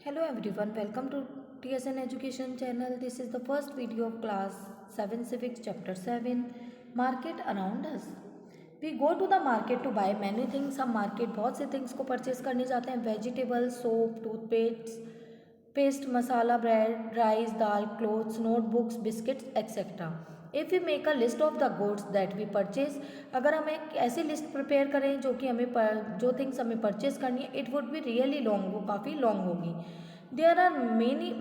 Hello everyone, welcome to TSN Education channel. This is the first video of class 7 Civics chapter 7 Market around us. We go to the market to buy many things. हम market बहुत से things को purchase करने जाते हैं. Vegetable, soap, toothpaste, masala, bread, rice, dal, clothes, notebooks, biscuits etcetera. If we make a list of the goods that we purchase, अगर हम एक ऐसी लिस्ट प्रिपेयर करें जो कि जो थिंग्स हमें परचेज करनी है, it would be really long, वो काफ़ी लॉन्ग होगी. There are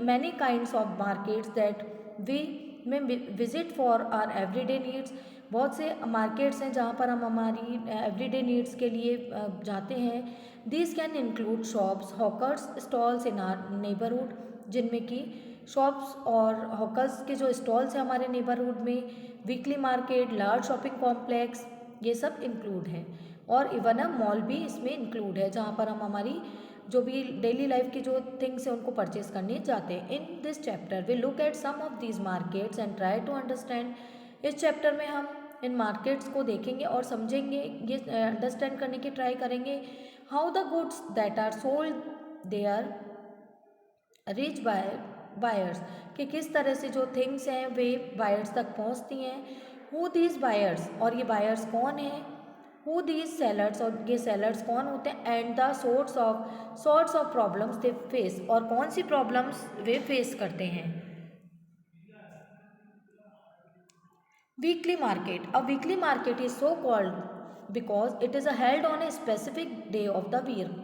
many kinds of markets that we में visit for our everyday needs. बहुत से मार्केट्स हैं जहाँ पर हम हमारी एवरीडे नीड्स के लिए जाते हैं. These can include shops, hawkers, stalls in our neighbourhood, जिनमें कि शॉप्स और हॉकर्स के जो स्टॉल्स हैं हमारे नेबरहुड में, weekly market, large shopping complex, ये सब इंक्लूड है. और इवन अ मॉल भी इसमें इंक्लूड है जहाँ पर हम हमारी जो भी डेली लाइफ की जो थिंग्स हैं उनको परचेज करने जाते हैं. In this chapter we look at some of these markets and try to understand. इस चैप्टर में हम इन मार्केट्स को देखेंगे और समझेंगे, ये अंडरस्टैंड करने की ट्राई करेंगे. How the goods that are sold they are reach buyers, कि किस तरह से जो थिंग्स हैं वे बायर्स तक पहुंचती हैं. हु दीज बायर्स, और ये बायर्स कौन हैं. हु दीज सेलर्स, और ये सेलर्स कौन होते हैं. And the sorts of problems they face, और कौन सी प्रॉब्लम्स वे फेस करते हैं. Weekly market. A weekly market is so called because it is held on a specific day of the week.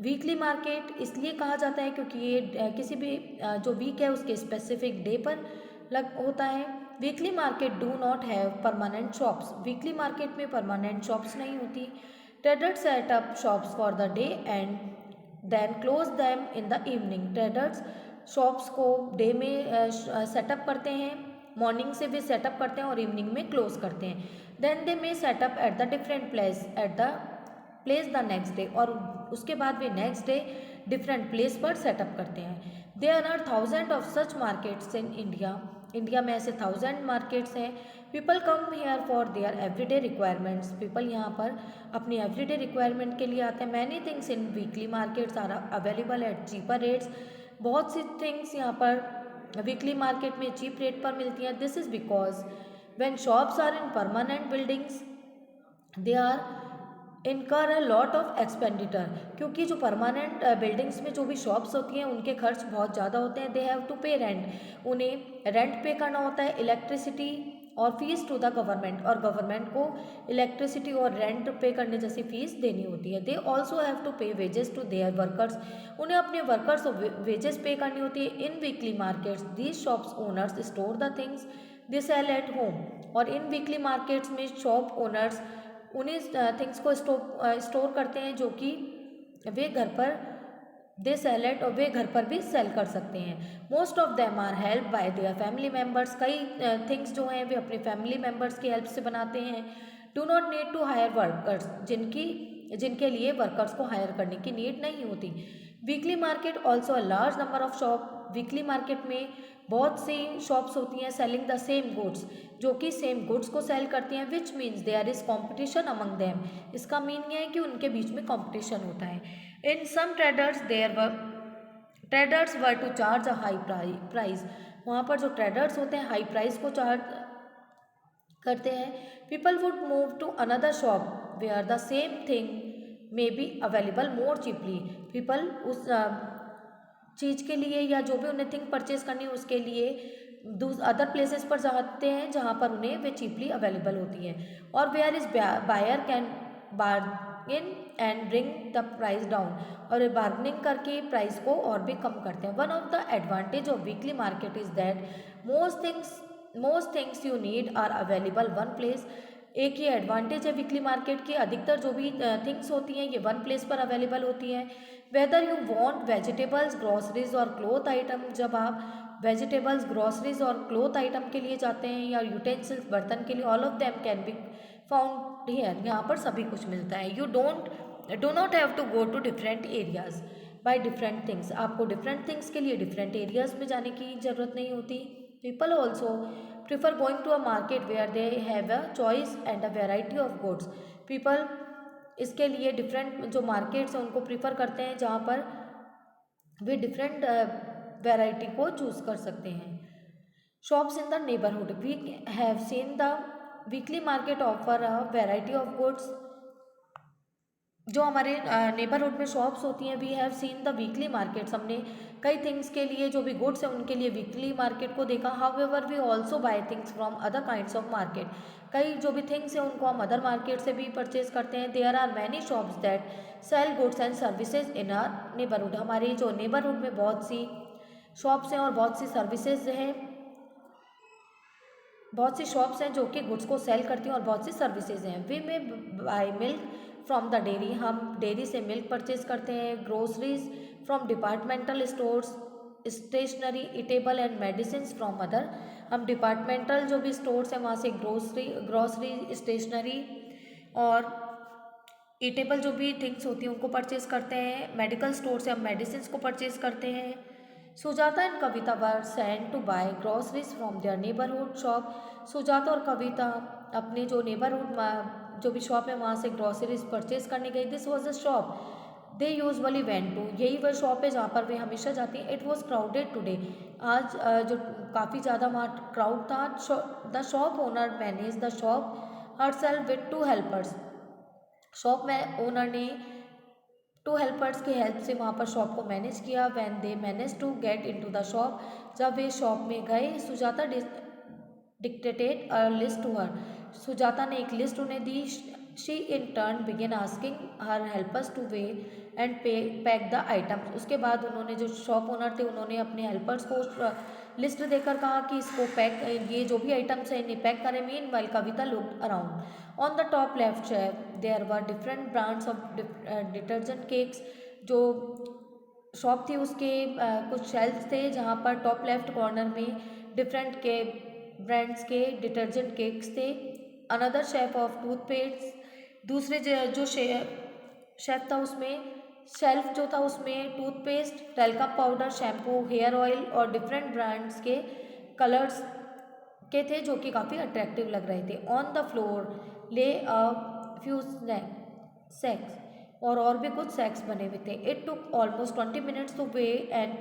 Weekly market इसलिए कहा जाता है क्योंकि ये किसी भी जो वीक है उसके स्पेसिफिक डे पर होता है. Weekly market do not have permanent shops. Weekly market में परमानेंट शॉप्स नहीं होती. Traders set up shops for the day and then close them in the evening. Traders shops को डे में सेटअप करते हैं, मॉर्निंग से भी सेटअप करते हैं और इवनिंग में क्लोज करते हैं. Then they may setup at the different place the next day, और उसके बाद वे नेक्स्ट डे डिफरेंट प्लेस पर सेटअप करते हैं. There are thousand of such markets in India. India में ऐसे 1000 मार्केट्स हैं. People come here for their everyday requirements. People यहाँ पर अपनी एवरीडे रिक्वायरमेंट के लिए आते हैं. Many things in weekly markets are available at cheaper rates. बहुत सी थिंग्स यहाँ पर वीकली मार्केट में चीप रेट पर मिलती हैं. This is because when shops are in permanent buildings they are incur a lot of expenditure. क्योंकि जो permanent buildings में जो भी शॉप्स होती हैं उनके खर्च बहुत ज़्यादा होते हैं. They have to pay rent. उन्हें रेंट पे करना होता है, इलेक्ट्रिसिटी और फीस टू द गवर्नमेंट, और गवर्नमेंट को इलेक्ट्रिसिटी और रेंट पे करने जैसी फीस देनी होती है. They also have to pay wages to their workers. उन्हें अपने वर्कर्स को वेजेस पे करनी होती है. In weekly markets these shops owners store the things they sell at home. और इन वीकली मार्केट्स में शॉप ओनर्स उन्हीं थिंग्स को स्टोर करते हैं जो कि वे घर पर दे सेल एट, और वे घर पर भी सेल कर सकते हैं. Most of them are help by their family members. कई थिंग्स जो हैं वे अपने फैमिली मेम्बर्स की हेल्प से बनाते हैं. Do not need to hire workers, जिनके लिए वर्कर्स को हायर करने की नीड नहीं होती. Weekly market also a large number of shop. Weekly market में बहुत सी शॉप्स होती हैं सेलिंग द सेम गुड्स, जो कि सेम गुड्स को सेल करती हैं. Which means there is competition among them. इसका मीन ये है कि उनके बीच में कॉम्पिटिशन होता है. In some traders were to charge a high price. वहाँ पर जो ट्रेडर्स होते हैं हाई प्राइस को चार्ज करते हैं. People would move to another shop where the same thing may be available more cheaply. People उस चीज़ के लिए या जो भी उन्हें थिंग परचेज करनी है उसके लिए अदर प्लेसेस पर जाते हैं जहाँ पर उन्हें वे चीपली अवेलेबल होती हैं. और where is buyer can bargain and bring the price down. और बार्गेनिंग करके प्राइस को और भी कम करते हैं. One of the advantage of weekly market is that most things you need are available one place. एक ये एडवांटेज है वीकली मार्केट की, अधिकतर जो भी थिंग्स होती हैं ये वन प्लेस पर अवेलेबल होती हैं. Whether you want vegetables, groceries और क्लोथ आइटम, जब आप वेजिटेबल्स, ग्रॉसरीज और क्लोथ आइटम के लिए जाते हैं या यूटेंसिल्स, बर्तन के लिए, all of them can be found here. यहाँ पर सभी कुछ मिलता है. You do not have to go to different areas buy different things. आपको डिफरेंट थिंग्स के लिए डिफरेंट एरियाज में जाने की ज़रूरत नहीं होती. People also prefer going to a market where they have a choice and a variety of goods. People इसके लिए डिफरेंट जो मार्केट्स हैं उनको प्रीफर करते हैं जहाँ पर वे डिफरेंट वैरायटी को चूज़ कर सकते हैं। Shops in the neighbourhood, we have seen the weekly market offer a variety of goods. जो हमारे नेबरहुड में शॉप्स होती हैं, we have seen the weekly markets, हमने कई थिंग्स के लिए जो भी गुड्स हैं उनके लिए वीकली मार्केट को देखा। However we also buy things from other kinds of market, कई जो भी थिंग्स हैं उनको हम अदर मार्केट से भी परचेज करते हैं। There are many shops that sell goods and services in our neighbourhood, हमारे जो नेबरहुड में बहुत सी शॉप्स हैं और बहुत सी सर्विसेज हैं, बहुत सी शॉप्स हैं जो कि गुड्स को सेल करती हैं और बहुत सी सर्विसेज हैं। We may buy milk from the dairy, हम डेयरी से मिल्क परचेज करते हैं। Groceries from departmental stores, stationery, eatable and medicine from other, हम डिपार्टमेंटल जो भी स्टोर्स हैं वहाँ से ग्रोसरी स्टेशनरी और ईटेबल जो भी थिंग्स होती हैं उनको परचेज करते हैं। मेडिकल स्टोर से हम मेडिसिन को परचेज करते हैं। Sujata and Kavita were send to buy groceries from their neighbourhood shop, Sujata और कविता अपने जो नेबरहुड जो भी शॉप है वहाँ से ग्रोसरीज परचेज करने गई। This was a shop they usually went to, यही वह शॉप है जहाँ पर वे हमेशा जाती हैं। इट वॉज क्राउडेड टुडे, आज जो काफ़ी ज़्यादा वहाँ क्राउड था। The shop owner manage the shop herself with two helpers, shop में ओनर ने टू हेल्पर्स की हेल्प से वहाँ पर शॉप को मैनेज किया। When they manage to get into the shop, जब वे शॉप में गए, Sujata dictated a list to her, Sujata ने एक लिस्ट उन्हें दी। She in turn begin asking her helpers to weigh and pack the items, उसके बाद उन्होंने जो शॉप ओनर थे उन्होंने अपने हेल्पर्स को लिस्ट देकर कहा कि इसको पैक, ये जो भी आइटम्स हैं इन्हें पैक करें। Meanwhile Kavita looked around on the top left shelf there were different brands of detergent cakes, जो शॉप थी उसके कुछ शेल्फ्स थे जहाँ पर टॉप लेफ्ट कॉर्नर में डिफरेंट के ब्रांड्स के डिटर्जेंट केक्स थे। अनदर शेल्फ ऑफ टूथपेस्ट, दूसरे जो शेल्फ था उसमें, शेल्फ जो था उसमें toothpaste, talcum powder, shampoo, hair oil और डिफरेंट ब्रांड्स के कलर्स के थे जो कि काफ़ी अट्रैक्टिव लग रहे थे। ऑन द फ्लोर ले अ फ्यू सेक्स, और भी कुछ सेक्स बने हुए थे। It took almost 20 minutes to weigh and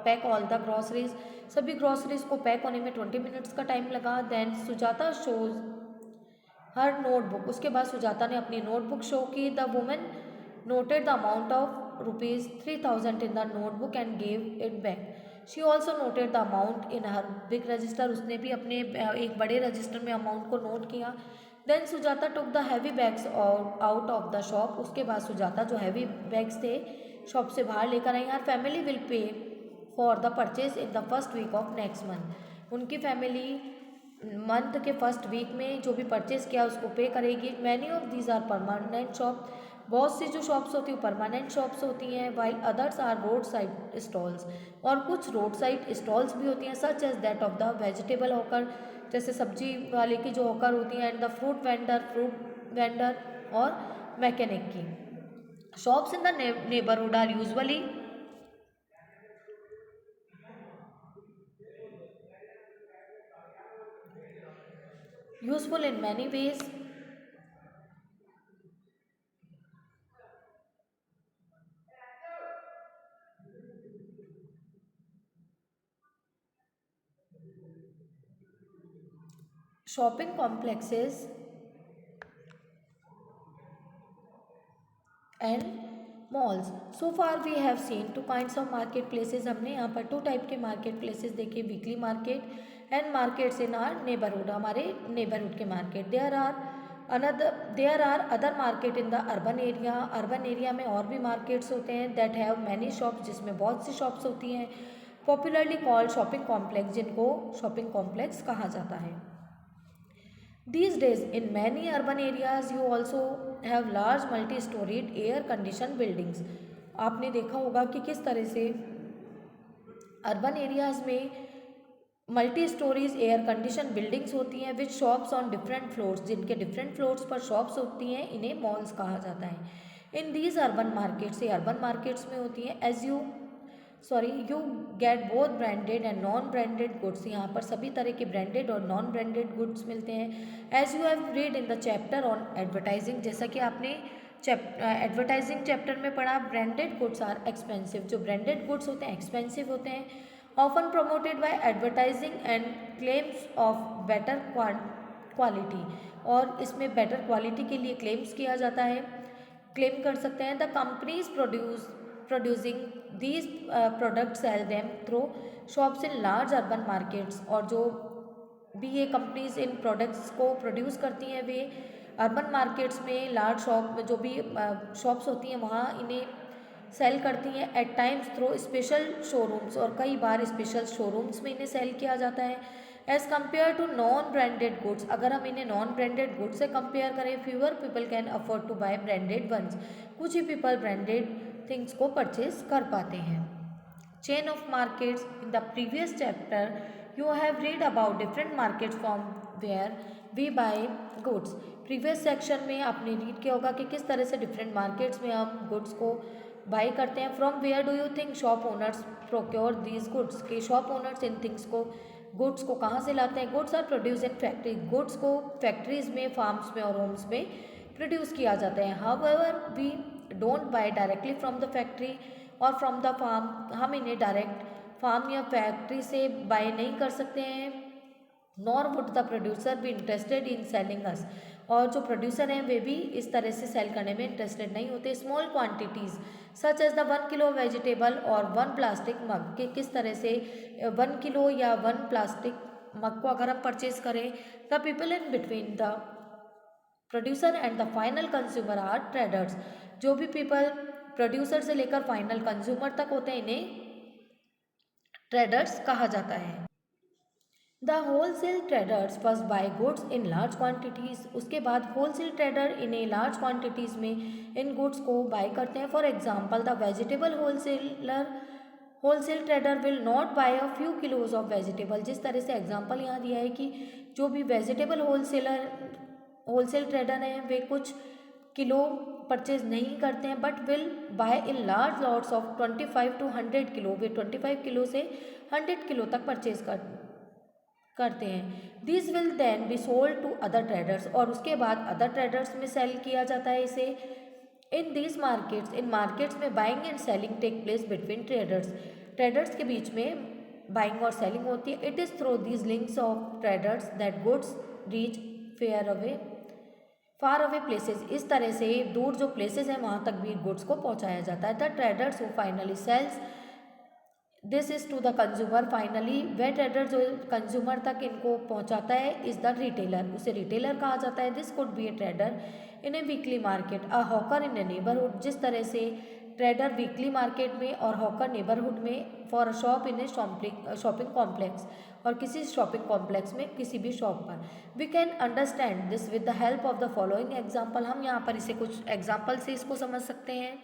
pack all the groceries, सभी ग्रॉसरीज को पैक होने में 20 मिनट्स का टाइम लगा। Then Sujata shows her notebook, उसके बाद सुजाता ने अपनी नोटबुक शो की। The women noted the amount of ₹3000 in the notebook and gave it back, she also noted the amount in her big register, उसने भी अपने एक बड़े रजिस्टर में अमाउंट को नोट किया। Then Sujata took the heavy bags out of the shop, उसके बाद सुजाता जो हैवी बैग्स थे शॉप से बाहर लेकर आई। Her family will pay for the purchase in the first week of next month, उनकी फैमिली मंथ के फर्स्ट वीक में जो भी परचेज किया उसको पे करेगी। Many of these are permanent shop, बहुत सी जो शॉप्स होती हैं परमानेंट शॉप्स होती हैं। While others are road side stalls, और कुछ रोड साइड स्टॉल्स भी होती हैं। Such as that of the vegetable hawker, जैसे सब्जी वाले की जो हॉकर होती हैं, एंड द फ्रूट वेंडर और मैकेनिक की। Shops in the neighbourhood are usually useful in many ways. Shopping complexes and malls, so far we have seen two kinds of market places, हमने यहाँ पर 2 टाइप के market places देखे, weekly market and markets in our neighbourhood, हमारे neighbourhood के market. There are other market in the urban area, urban area में और भी मार्केट्स होते हैं। दैट हैव मैनी शॉप्स, जिसमें बहुत सी शॉप्स होती हैं। पॉपुलरली कॉल्ड शॉपिंग कॉम्प्लेक्स, जिनको शॉपिंग कॉम्प्लेक्स कहा जाता है। These days, in many urban areas, you also have large multi-storied air-conditioned buildings. आपने देखा होगा कि किस तरह से अर्बन एरियाज़ में multi storeys air condition buildings होती हैं विच शॉप्स ऑन डिफरेंट फ्लोर्स, जिनके डिफरेंट फ्लोर्स पर शॉप्स होती हैं, इन्हें मॉल्स कहा जाता है। इन दीज अर्बन मार्केट्स, ये अर्बन मार्केट्स में होती हैं। You get both branded and non branded goods, यहाँ पर सभी तरह के ब्रांडेड और नॉन ब्रांडेड गुड्स मिलते हैं। As you have read in the chapter on advertising, जैसा कि आपने एडवर्टाइजिंग चैप्टर में पढ़ा, ब्रांडेड गुड्स आर एक्सपेंसिव। जो ब्रांडेड गुड्स होते हैं एक्सपेंसिव होते हैं, often promoted by advertising and claims of better quality, और इसमें बेटर क्वालिटी के लिए क्लेम्स किया जाता है, क्लेम कर सकते हैं। The companies producing these product sell them through shops in large urban markets, और जो भी ये कंपनीज इन प्रोडक्ट्स को प्रोड्यूस करती हैं वे अर्बन मार्केट्स में, लार्ज शॉप जो भी शॉप्स होती हैं वहाँ इन्हें सेल करती हैं। At times through special showrooms, और कई बार स्पेशल शोरूम्स में इन्हें सेल किया जाता है। As compare to non branded goods, अगर हम इन्हें नॉन ब्रांडेड गुड्स से कंपेयर करें, fewer people can afford to buy branded ones, कुछ ही पीपल ब्रांडेड थिंग्स को परचेज कर पाते हैं। Chain of markets, in the previous chapter you have read about different markets from where we buy goods. Previous section में आपने read किया होगा कि किस तरह से डिफरेंट मार्केट्स में हम गुड्स को बाई करते हैं। From where do you think shop owners procure these goods, के शॉप ओनर्स इन थिंग्स को, गुड्स को कहाँ से लाते हैं। Goods are produce in factory, goods को फैक्ट्रीज में, फार्म्स में और होम्स में प्रोड्यूस किया जाता है। However we don't buy directly from the factory और फ्रॉम द फार्म, हम इन्हें डायरेक्ट फार्म या फैक्ट्री से बाय नहीं कर सकते हैं। Nor would the producer be interested in selling us, और जो प्रोड्यूसर हैं वे भी इस तरह से सेल करने में इंटरेस्टेड नहीं होते। Small quantities such as the 1 kilo vegetable और 1 प्लास्टिक मग, के किस तरह से 1 किलो या 1 प्लास्टिक मग को अगर हम परचेज करें, the people in between the producer and the final consumer are traders, जो भी पीपल प्रोड्यूसर से लेकर फाइनल कंज्यूमर तक होते हैं इन्हें ट्रेडर्स कहा जाता है। The wholesale traders first buy goods in large quantities, उसके बाद होलसेल ट्रेडर इन्हें लार्ज क्वांटिटीज़ में इन गुड्स को बाय करते हैं। For example the vegetable wholesale trader will not buy a few kilos of vegetable, जिस तरह से एग्जांपल यहाँ दिया है कि जो भी वेजिटेबल होलसेल ट्रेडर हैं वे कुछ किलो परचेज नहीं करते हैं, but will buy in large lots of 25 to 100 kilo, वे 25 किलो से 100 किलो तक परचेज करते हैं। This will then be sold to other traders, और उसके बाद अदर ट्रेडर्स में सेल किया जाता है इसे। इन दिस मार्केट्स, इन मार्केट्स में buying and selling take place between traders के बीच में बाइंग और सेलिंग होती है। It is through these links of traders that goods reach far away places, इस तरह से दूर जो प्लेसेस हैं वहाँ तक भी गुड्स को पहुँचाया जाता है। The traders who finally sells this is to the consumer, फाइनली वह ट्रेडर जो कंज्यूमर तक इनको पहुँचाता है इज़ द रिटेलर, उसे रिटेलर कहा जाता है। This could be a trader in a weekly market, a hawker in a neighbourhood, जिस तरह से ट्रेडर वीकली मार्केट में और हॉकर नेबरहुड में, for a shop in a shopping complex, और किसी शॉपिंग कॉम्प्लेक्स में किसी भी शॉप पर। We can understand this with the help of the following example, हम यहाँ पर इसे कुछ एग्जाम्पल से इसको समझ सकते हैं।